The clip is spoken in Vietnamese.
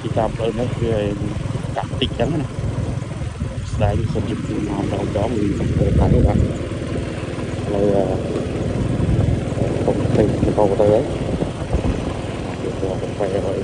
thì tạm thời nó về cắt tích trắng này đây sẽ chụp làm đầu đó mình thấy các bạn rồi không thấy cầu tới được rồi